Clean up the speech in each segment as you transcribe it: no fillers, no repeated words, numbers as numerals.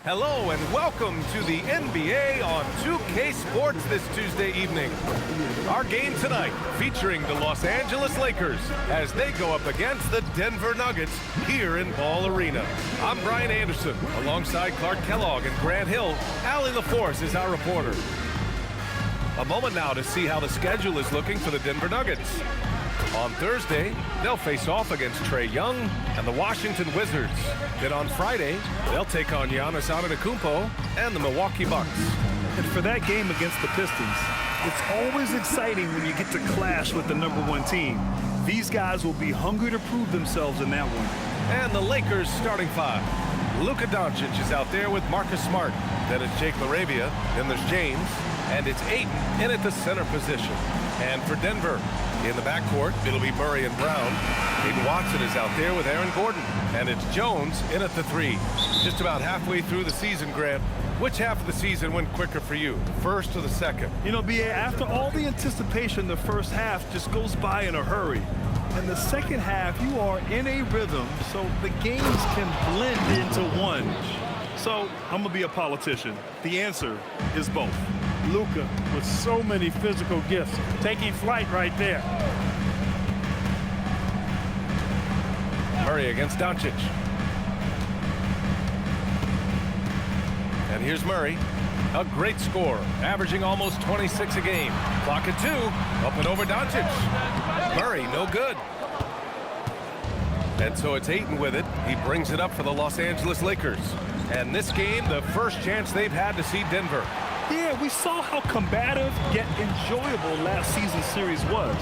Hello and welcome to the NBA on 2K Sports this Tuesday evening. Our game tonight featuring the Los Angeles Lakers as they go up against the Denver Nuggets here in Ball Arena. I'm Brian Anderson alongside Clark Kellogg and Grant Hill. Allie LaForce is our reporter. A moment now to see how the schedule is looking for the Denver Nuggets. On Thursday, they'll face off against Trae Young and the Washington Wizards. Then on Friday, they'll take on Giannis Antetokounmpo and the Milwaukee Bucks. And for that game against the Pistons, it's always exciting when you get to clash with the #1 team. These guys will be hungry to prove themselves in that one. And the Lakers starting five. Luka Doncic is out there with Marcus Smart. Then it's Jake LaRavia. Then there's James. And it's Ayton in at the center position. And for Denver, in the backcourt, it'll be Murray and Brown. Hayden Watson is out there with Aaron Gordon. And it's Jones in at the three. Just about halfway through the season, Grant. Which half of the season went quicker for you, the first or the second? You know, B.A., after all the anticipation, the first half just goes by in a hurry. And the second half, you are in a rhythm, so the games can blend into one. So I'm going to be a politician. The answer is both. Luka with so many physical gifts, taking flight right there. Murray against Doncic. And here's Murray, a great scorer, averaging almost 26 a game. Clock at 2, up and over Doncic. Murray, no good. And so it's Ayton with it. He brings it up for the Los Angeles Lakers. And this game, the first chance they've had to see Denver. Yeah, we saw how combative yet enjoyable last season's series was.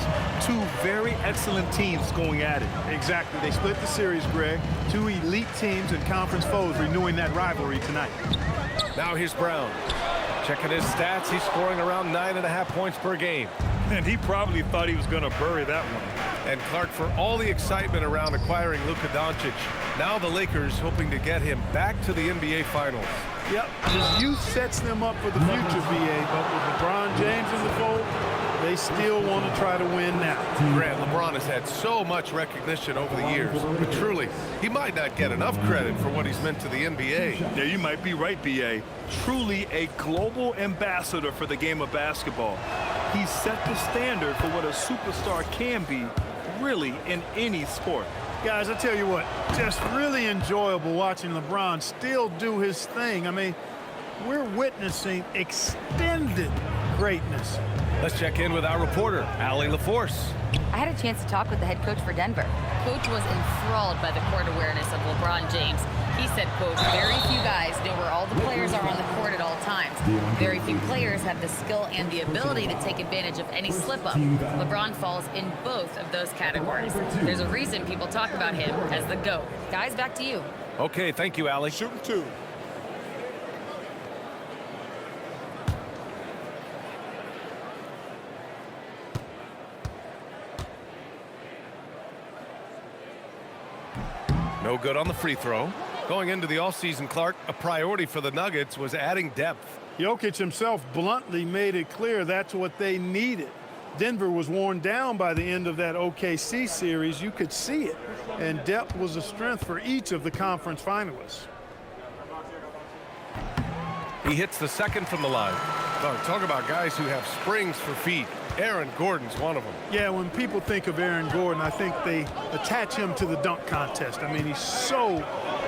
Two very excellent teams going at it. Exactly. They split the series, Greg. Two elite teams and conference foes renewing that rivalry tonight. Now here's Brown. Checking his stats, he's scoring around 9.5 points per game. And he probably thought he was going to bury that one. And Clark, for all the excitement around acquiring Luka Doncic, now the Lakers hoping to get him back to the NBA Finals. Yep, his youth sets them up for the future, B.A., but with LeBron James in the fold, they still want to try to win now. Grant, LeBron has had so much recognition over the years, but truly, he might not get enough credit for what he's meant to the NBA. Yeah, you might be right, B.A. Truly a global ambassador for the game of basketball. He set the standard for what a superstar can be, really, in any sport. Guys, I tell you what, just really enjoyable watching LeBron still do his thing. I mean, we're witnessing extended greatness. Let's check in with our reporter, Allie LaForce. I had a chance to talk with the head coach for Denver. Coach was enthralled by the court awareness of LeBron James. He said, quote, very few guys know where all the players are on the court at all times. Very few players have the skill and the ability to take advantage of any slip-up. LeBron falls in both of those categories. There's a reason people talk about him as the GOAT. Guys, back to you. Okay, thank you, Allie. Shooting two. No good on the free throw. Going into the offseason, Clark, a priority for the Nuggets was adding depth. Jokic himself bluntly made it clear that's what they needed. Denver was worn down by the end of that OKC series. You could see it. And depth was a strength for each of the conference finalists. He hits the second from the line. Talk about guys who have springs for feet. Aaron Gordon's one of them. Yeah, when people think of Aaron Gordon, I think they attach him to the dunk contest. I mean, he's so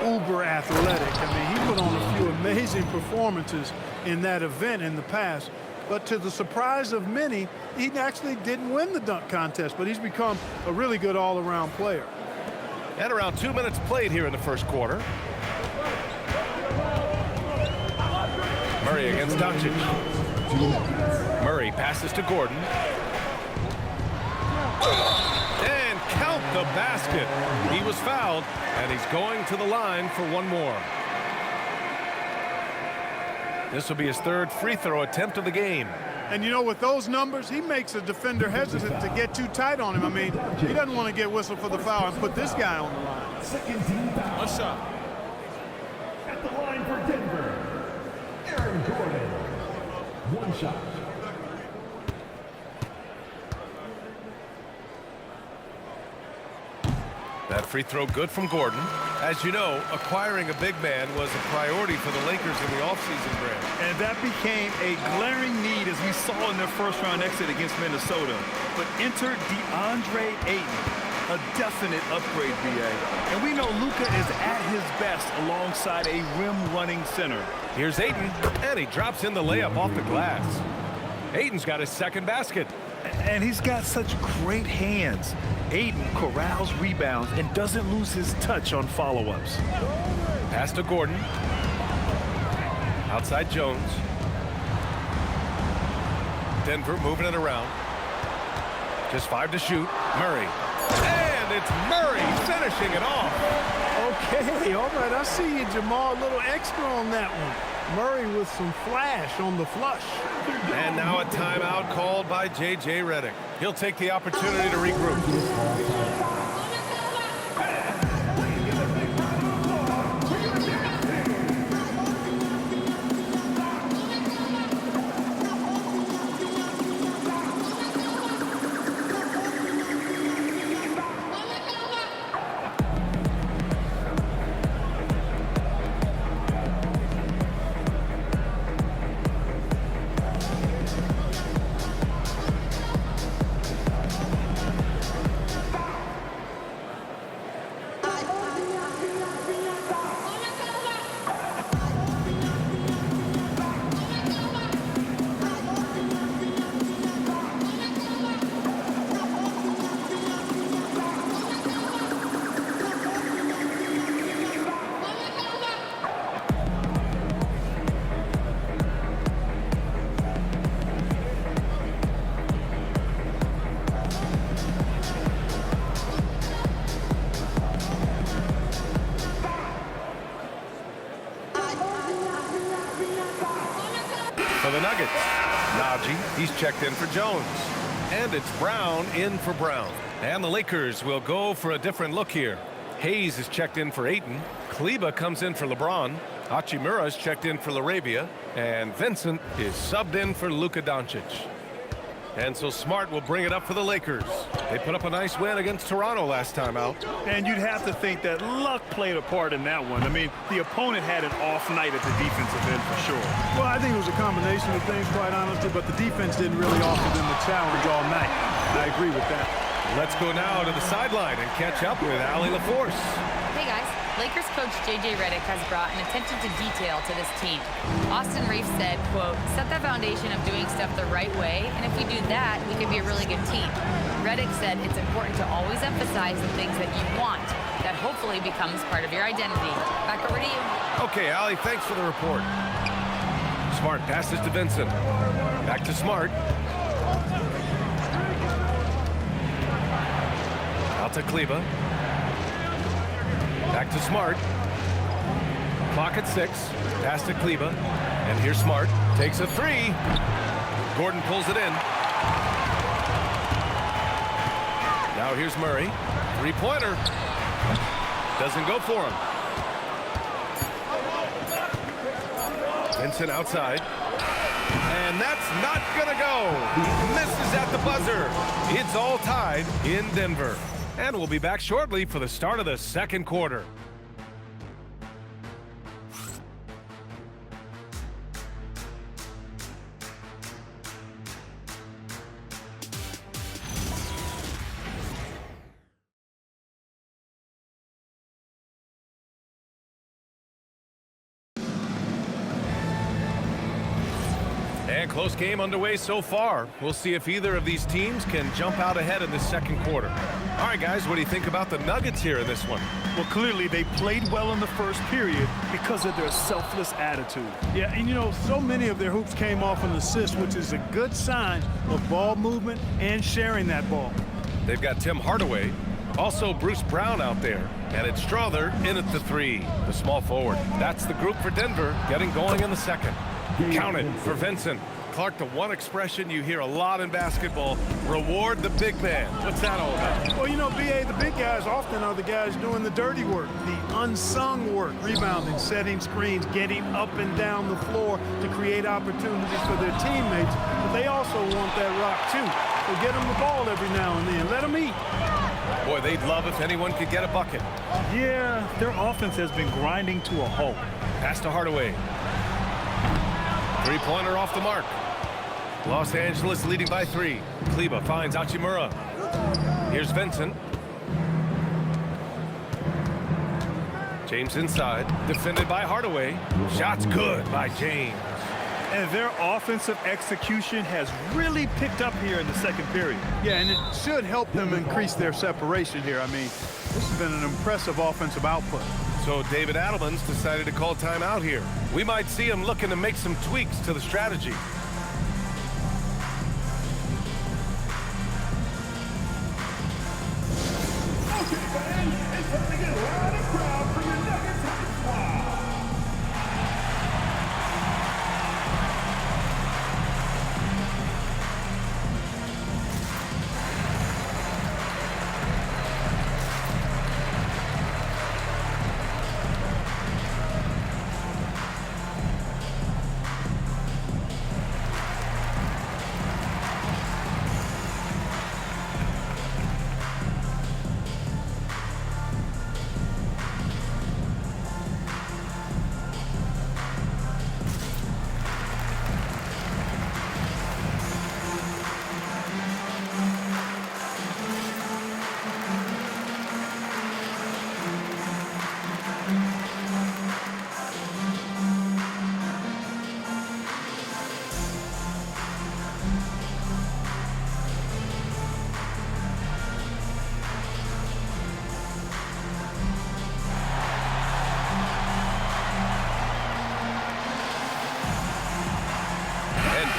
uber athletic. I mean, he put on a few amazing performances in that event in the past. But to the surprise of many, he actually didn't win the dunk contest, but he's become a really good all-around player. And around 2 minutes played here in the first quarter. Murray against Doncic. Murray passes to Gordon. And count the basket. He was fouled, and he's going to the line for one more. This will be his third free throw attempt of the game. And, you know, with those numbers, he makes a defender hesitant to get too tight on him. I mean, he doesn't want to get whistled for the foul and put this guy on the line. Second team foul. One shot. At the line for Denver, Aaron Gordon. One shot. That free throw good from Gordon. As you know, acquiring a big man was a priority for the Lakers in the offseason, Grant. And that became a glaring need as we saw in their first-round exit against Minnesota. But enter DeAndre Ayton, a definite upgrade, BA. And we know Luka is at his best alongside a rim-running center. Here's Ayton, and he drops in the layup off the glass. Ayton's got his second basket. And he's got such great hands. Ayton corrals rebounds and doesn't lose his touch on follow-ups. Pass to Gordon. Outside Jones. Denver moving it around. Just 5 to shoot. Murray. And it's Murray finishing it off. Okay, all right, I see you, Jamal. A little extra on that one. Murray with some flash on the flush. And now a timeout called by J.J. Redick. He'll take the opportunity to regroup. For the Nuggets, Najee, he's checked in for Jones. And it's Brown in for Brown. And the Lakers will go for a different look here. Hayes is checked in for Ayton. Kleber comes in for LeBron. Hachimura is checked in for LaRavia. And Vincent is subbed in for Luka Doncic. And so Smart will bring it up for the Lakers. They put up a nice win against Toronto last time out. And you'd have to think that luck played a part in that one. I mean, the opponent had an off night at the defensive end for sure. Well, I think it was a combination of things, quite honestly, but the defense didn't really offer them the challenge all night. I agree with that. Let's go now to the sideline and catch up with Allie LaForce. Hey guys, Lakers coach J.J. Redick has brought an attention to detail to this team. Austin Reeves said, quote, set the foundation of doing stuff the right way, and if we do that, we can be a really good team. Redick said it's important to always emphasize the things that you want. That hopefully becomes part of your identity. Back over to you. Okay, Allie, thanks for the report. Smart passes to Vincent. Back to Smart. Out to Kleber. Back to Smart. Clock at 6. Pass to Kleber. And here's Smart. Takes a 3. Gordon pulls it in. Now here's Murray. 3-pointer. Doesn't go for him. Vincent outside. And that's not gonna go. Misses at the buzzer. It's all tied in Denver. And we'll be back shortly for the start of the second quarter. And close game underway so far. We'll see if either of these teams can jump out ahead in the second quarter. All right, guys, what do you think about the Nuggets here in this one? Well, clearly they played well in the first period because of their selfless attitude. Yeah, and you know, so many of their hoops came off an assist, which is a good sign of ball movement and sharing that ball. They've got Tim Hardaway, also Bruce Brown out there, and it's Strother in at the 3, the small forward. That's the group for Denver getting going in the second. Count it for Vincent. Clark, the one expression you hear a lot in basketball, reward the big man. What's that all about? Well, you know, B.A., the big guys often are the guys doing the dirty work, the unsung work, rebounding, setting screens, getting up and down the floor to create opportunities for their teammates. But they also want that rock, too. So get them the ball every now and then. Let them eat. Boy, they'd love if anyone could get a bucket. Yeah, their offense has been grinding to a halt. Pass to Hardaway. Three-pointer off the mark. Los Angeles leading by 3. Kleber finds Hachimura. Here's Vincent. James inside, defended by Hardaway. Shot's good by James. And their offensive execution has really picked up here in the second period. Yeah, and it should help them increase their separation here. I mean, this has been an impressive offensive output. So David Adelman's decided to call timeout here. We might see him looking to make some tweaks to the strategy.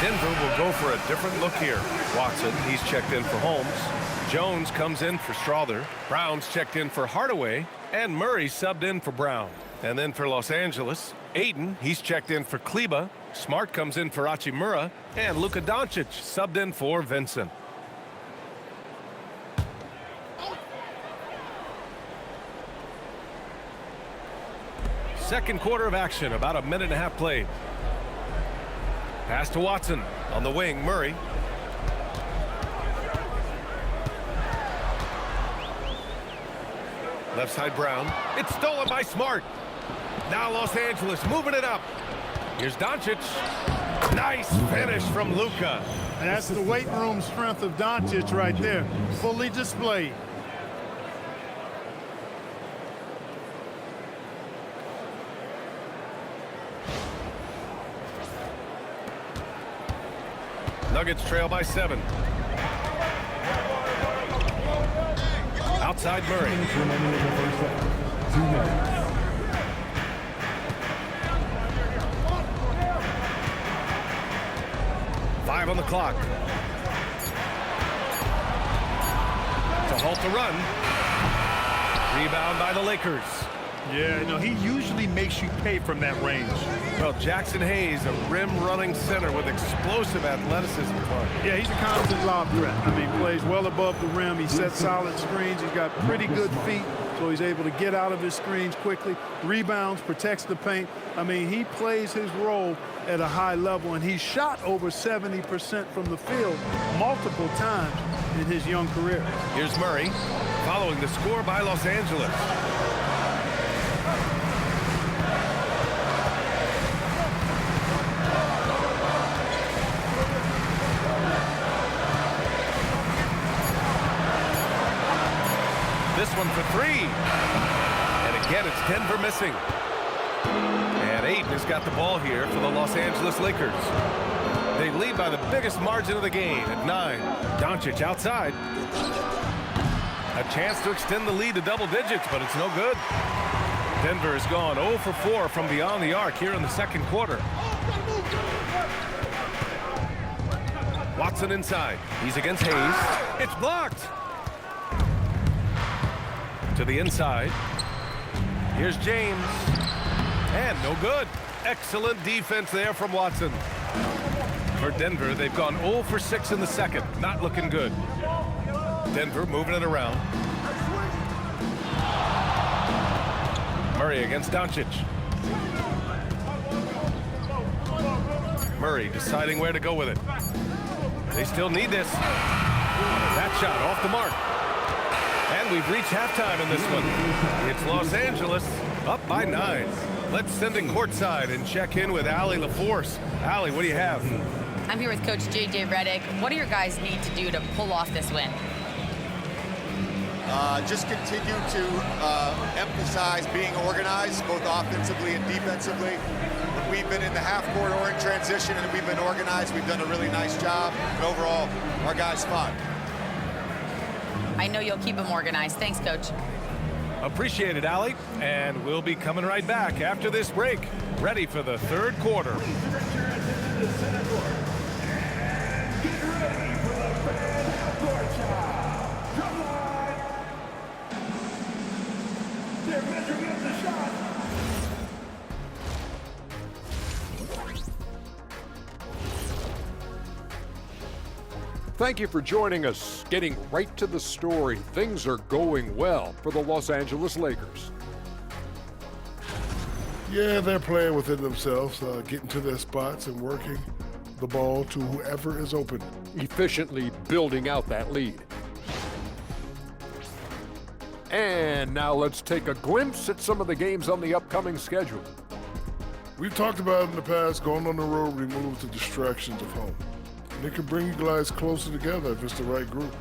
Denver will go for a different look here. Watson, he's checked in for Holmes. Jones comes in for Strother. Brown's checked in for Hardaway. And Murray subbed in for Brown. And then for Los Angeles, Ayton, he's checked in for Kleber. Smart comes in for Hachimura. And Luka Doncic subbed in for Vincent. Second quarter of action, about a minute and a half played. Pass to Watson. On the wing, Murray. Left side, Brown. It's stolen by Smart. Now Los Angeles moving it up. Here's Doncic. Nice finish from Luka. And that's the weight room strength of Doncic right there. Fully displayed. Nuggets trail by 7. Outside Murray. 2 minutes. 5 on the clock. To halt the run. Rebound by the Lakers. Yeah, you know, he usually makes you pay from that range. Well, Jackson Hayes, a rim-running center with explosive athleticism. Yeah, he's a constant lob threat. I mean, plays well above the rim. He sets solid screens. He's got pretty good feet, so he's able to get out of his screens quickly. Rebounds, protects the paint. I mean, he plays his role at a high level, and he's shot over 70% from the field multiple times in his young career. Here's Murray, following the score by Los Angeles. This one for 3. And again, it's Denver missing. And Ayton has got the ball here for the Los Angeles Lakers. They lead by the biggest margin of the game at 9. Doncic outside. A chance to extend the lead to double digits, but it's no good. Denver has gone 0 for 4 from beyond the arc here in the second quarter. Watson inside. He's against Hayes. It's blocked. To the inside. Here's James. And no good. Excellent defense there from Watson. For Denver, they've gone 0 for 6 in the second. Not looking good. Denver moving it around. Murray against Doncic. Murray deciding where to go with it. They still need this. That shot off the mark. And we've reached halftime in this one. It's Los Angeles up by 9. Let's send it courtside and check in with Allie LaForce. Allie, what do you have? I'm here with Coach J.J. Redick. What do your guys need to do to pull off this win? Just continue to emphasize being organized, both offensively and defensively. When we've been in the half-court or in transition and we've been organized, we've done a really nice job. And overall, our guys fought. I know you'll keep them organized. Thanks, Coach. Appreciate it, Allie. And we'll be coming right back after this break, ready for the third quarter. Thank you for joining us. Getting right to the story, things are going well for the Los Angeles Lakers. Yeah, they're playing within themselves, getting to their spots and working the ball to whoever is open. Efficiently building out that lead. And now let's take a glimpse at some of the games on the upcoming schedule. We've talked about in the past, going on the road removes the distractions of home. And it can bring you guys closer together if it's the right group.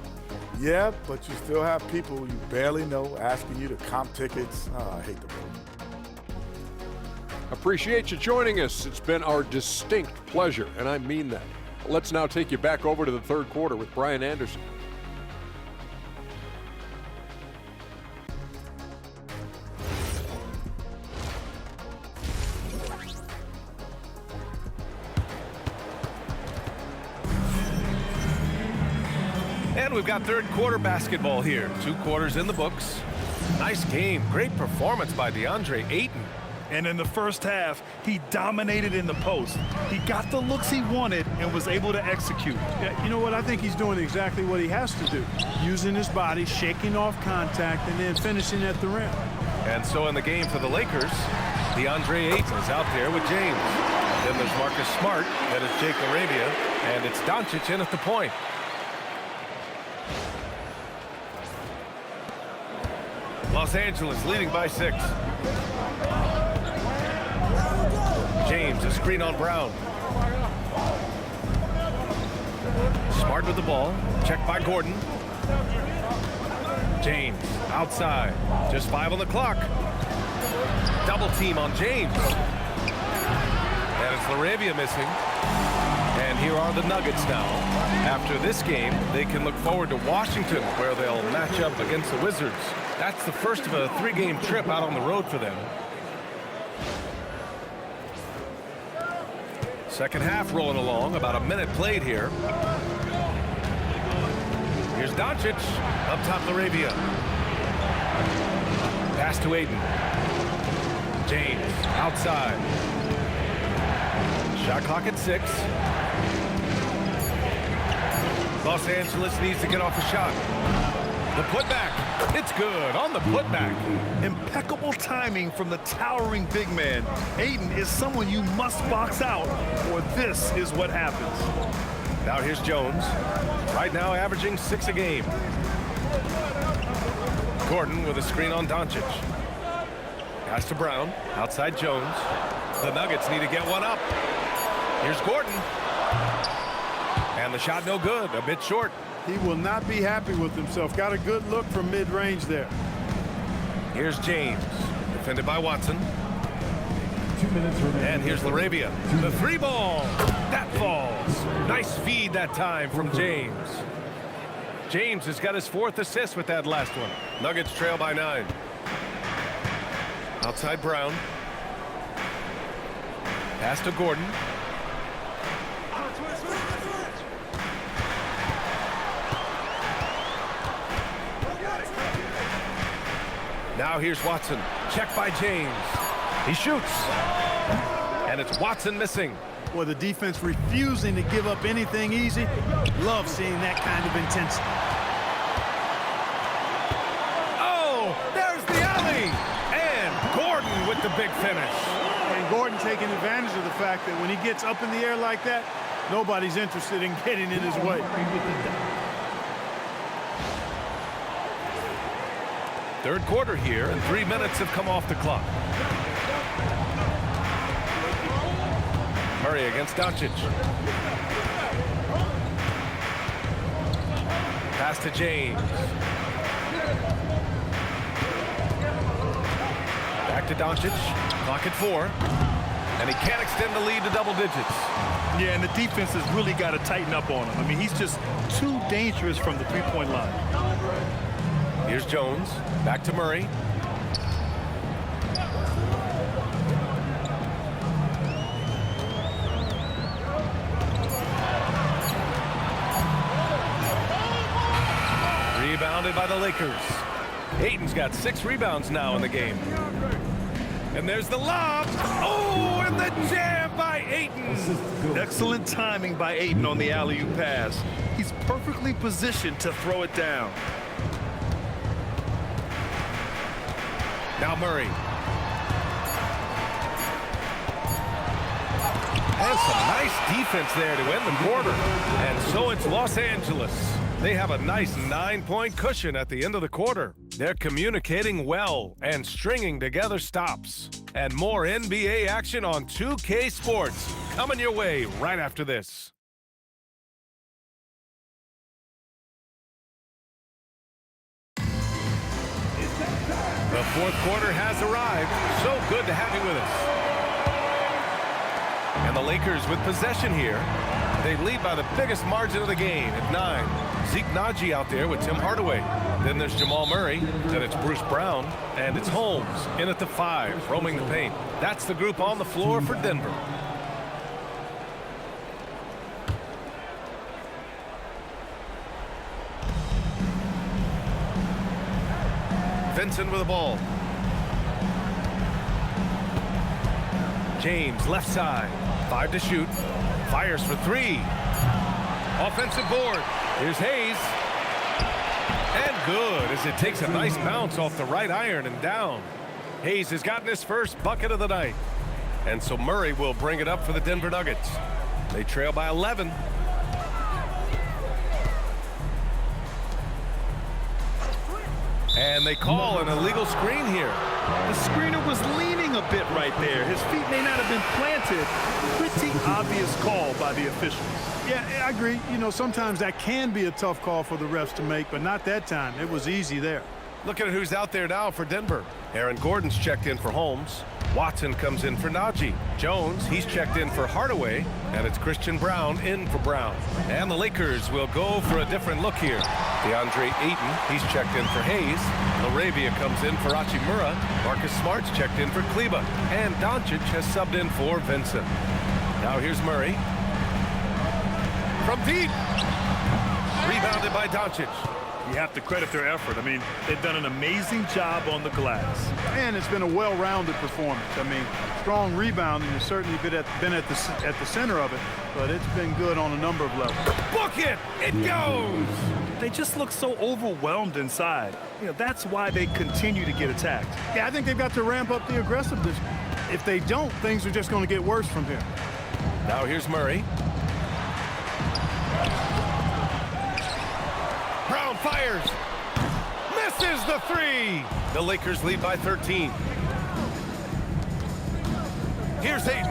Yeah, but you still have people you barely know asking you to comp tickets. Oh, I hate the road. Appreciate you joining us. It's been our distinct pleasure, and I mean that. Let's now take you back over to the third quarter with Brian Anderson. And we've got third quarter basketball here. 2 quarters in the books. Nice game. Great performance by DeAndre Ayton. And in the first half, he dominated in the post. He got the looks he wanted and was able to execute. Yeah, you know what? I think he's doing exactly what he has to do. Using his body, shaking off contact, and then finishing at the rim. And so in the game for the Lakers, DeAndre Ayton is out there with James. Then there's Marcus Smart, then it's Jake Arabia, and it's Doncic in at the point. Los Angeles leading by 6. James, a screen on Brown. Smart with the ball. Checked by Gordon. James, outside. Just 5 on the clock. Double team on James. And it's LaRavia missing. And here are the Nuggets now. After this game, they can look forward to Washington, where they'll match up against the Wizards. That's the first of a 3-game trip out on the road for them. Second half rolling along, about a minute played here. Here's Doncic, up top LaRavia. Pass to Ayton. James, outside. Shot clock at 6. Los Angeles needs to get off a shot. The putback, it's good on the putback. Impeccable timing from the towering big man. Ayton is someone you must box out, or this is what happens. Now here's Jones, right now averaging 6 a game. Gordon with a screen on Doncic. Pass to Brown, outside Jones. The Nuggets need to get one up. Here's Gordon. And the shot no good, a bit short. He will not be happy with himself. Got a good look from mid-range there. Here's James, defended by Watson. 2 minutes remaining. And here's LaRavia. The 3-ball, that falls. Nice feed that time from James. James has got his 4th assist with that last one. Nuggets trail by 9. Outside Brown. Pass to Gordon. Now here's Watson. Checked by James. He shoots. And it's Watson missing. Well, the defense refusing to give up anything easy. Love seeing that kind of intensity. Oh, there's the alley. And Gordon with the big finish. And Gordon taking advantage of the fact that when he gets up in the air like that, nobody's interested in getting in his way. Third quarter here, and 3 minutes have come off the clock. Murray against Doncic. Pass to James. Back to Doncic. Clock at 4. And he can't extend the lead to double digits. Yeah, and the defense has really got to tighten up on him. I mean, he's just too dangerous from the three-point line. Here's Jones. Back to Murray. Rebounded by the Lakers. Ayton's got 6 rebounds now in the game. And there's the lob. Oh, and the jam by Ayton. Excellent timing by Ayton on the alley-oop pass. He's perfectly positioned to throw it down. Now Murray. And some nice defense there to end the quarter. And so it's Los Angeles. They have a nice 9-point cushion at the end of the quarter. They're communicating well and stringing together stops. And more NBA action on 2K Sports coming your way right after this. The fourth quarter has arrived. So good to have you with us. And the Lakers with possession here. They lead by the biggest margin of the game at 9. Zeke Naji out there with Tim Hardaway. Then there's Jamal Murray. Then it's Bruce Brown. And it's Holmes in at the 5, roaming the paint. That's the group on the floor for Denver. Vincent with the ball. James left side. 5 to shoot. Fires for 3. Offensive board. Here's Hayes. And good as it takes a nice bounce off the right iron and down. Hayes has gotten his first bucket of the night. And so Murray will bring it up for the Denver Nuggets. They trail by 11. And they call an illegal screen here. The screener was leaning a bit right there. His feet may not have been planted. Pretty obvious call by the officials. Yeah, I agree. You know, sometimes that can be a tough call for the refs to make, but not that time. It was easy there. Look at who's out there now for Denver. Aaron Gordon's checked in for Holmes. Watson comes in for Naji. Jones, he's checked in for Hardaway. And it's Christian Brown in for Brown. And the Lakers will go for a different look here. DeAndre Ayton, he's checked in for Hayes. Laravia comes in for Hachimura. Marcus Smart's checked in for Kleba. And Doncic has subbed in for Vincent. Now here's Murray. From deep. Rebounded by Doncic. You have to credit their effort. I mean, they've done an amazing job on the glass. And it's been a well-rounded performance. I mean, strong rebounding has certainly been at the center of it, but it's been good on a number of levels. Book it! It goes! They just look so overwhelmed inside. You know, that's why they continue to get attacked. Yeah, I think they've got to ramp up the aggressiveness. If they don't, things are just going to get worse from here. Now here's Murray. Brown fires. Misses the 3. The Lakers lead by 13. Here's Ayton.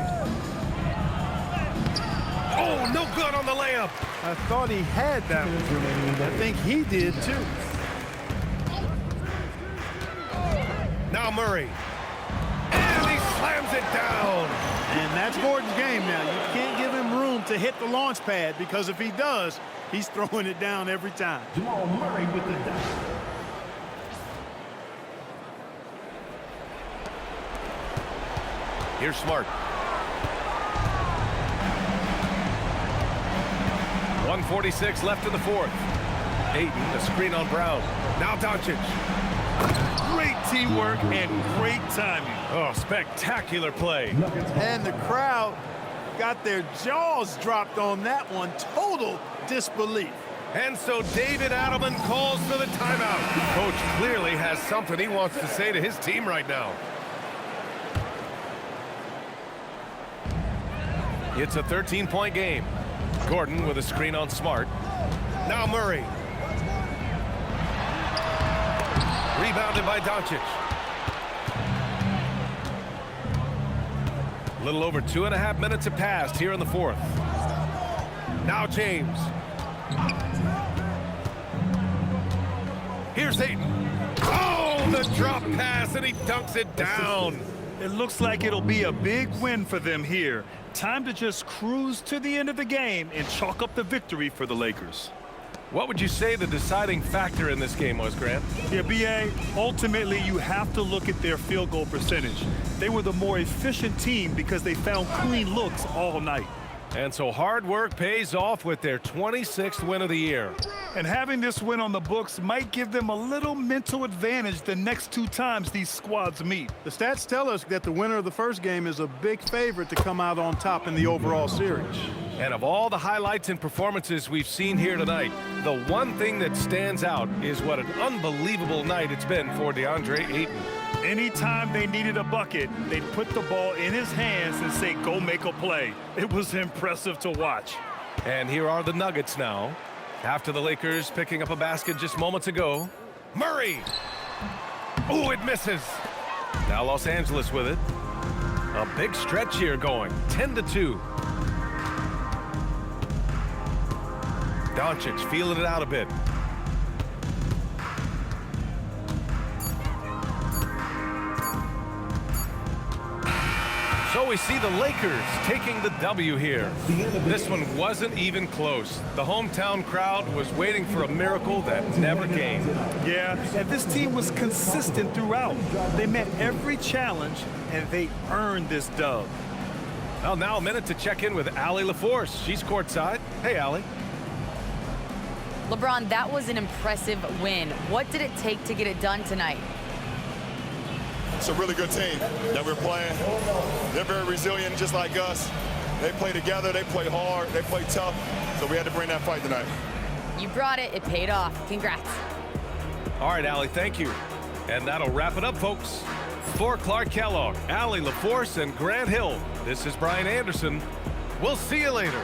Oh, no good on the layup. I thought he had that one. I think he did too. Now Murray. And he slams it down. And that's Gordon's game now. You can't give him room to hit the launch pad, because if he does, he's throwing it down every time. Jamal Murray with the dunk. Here's Smart. 1:46 left in the fourth. Ayton, the screen on Brown. Now Doncic. Great teamwork and great timing. Oh, spectacular play. And the crowd got their jaws dropped on that one. Total disbelief. And so David Adelman calls for the timeout. Coach clearly has something he wants to say to his team right now. It's a 13-point game. Gordon with a screen on Smart. Now Murray. Rebounded by Doncic. A little over 2.5 minutes have passed here in the fourth. Now James. Here's Ayton. Oh, the drop pass, and he dunks it down. It looks like it'll be a big win for them here. Time to just cruise to the end of the game and chalk up the victory for the Lakers. What would you say the deciding factor in this game was, Grant? Yeah, B.A., ultimately you have to look at their field goal percentage. They were the more efficient team because they found clean looks all night. And so hard work pays off with their 26th win of the year. And having this win on the books might give them a little mental advantage the next 2 times these squads meet. The stats tell us that the winner of the first game is a big favorite to come out on top in the overall series. And of all the highlights and performances we've seen here tonight, the one thing that stands out is what an unbelievable night it's been for DeAndre Ayton. Anytime they needed a bucket, they'd put the ball in his hands and say, go make a play. It was impressive to watch. And here are the Nuggets now. After the Lakers picking up a basket just moments ago. Murray! Oh, it misses. Now Los Angeles with it. A big stretch here going, 10-2. Doncic feeling it out a bit. So we see the Lakers taking the W here. This one wasn't even close. The hometown crowd was waiting for a miracle that never came. Yeah, and this team was consistent throughout. They met every challenge, and they earned this dub. Well, now a minute to check in with Allie LaForce. She's courtside. Hey, Allie. LeBron, that was an impressive win. What did it take to get it done tonight? It's a really good team that we're playing. They're very resilient, just like us. They play together, they play hard, they play tough, so we had to bring that fight tonight. You brought it. It paid off. Congrats. All right, Allie, thank you. And that'll wrap it up, folks. For Clark Kellogg, Allie LaForce, and Grant Hill, this is Brian Anderson. We'll see you later.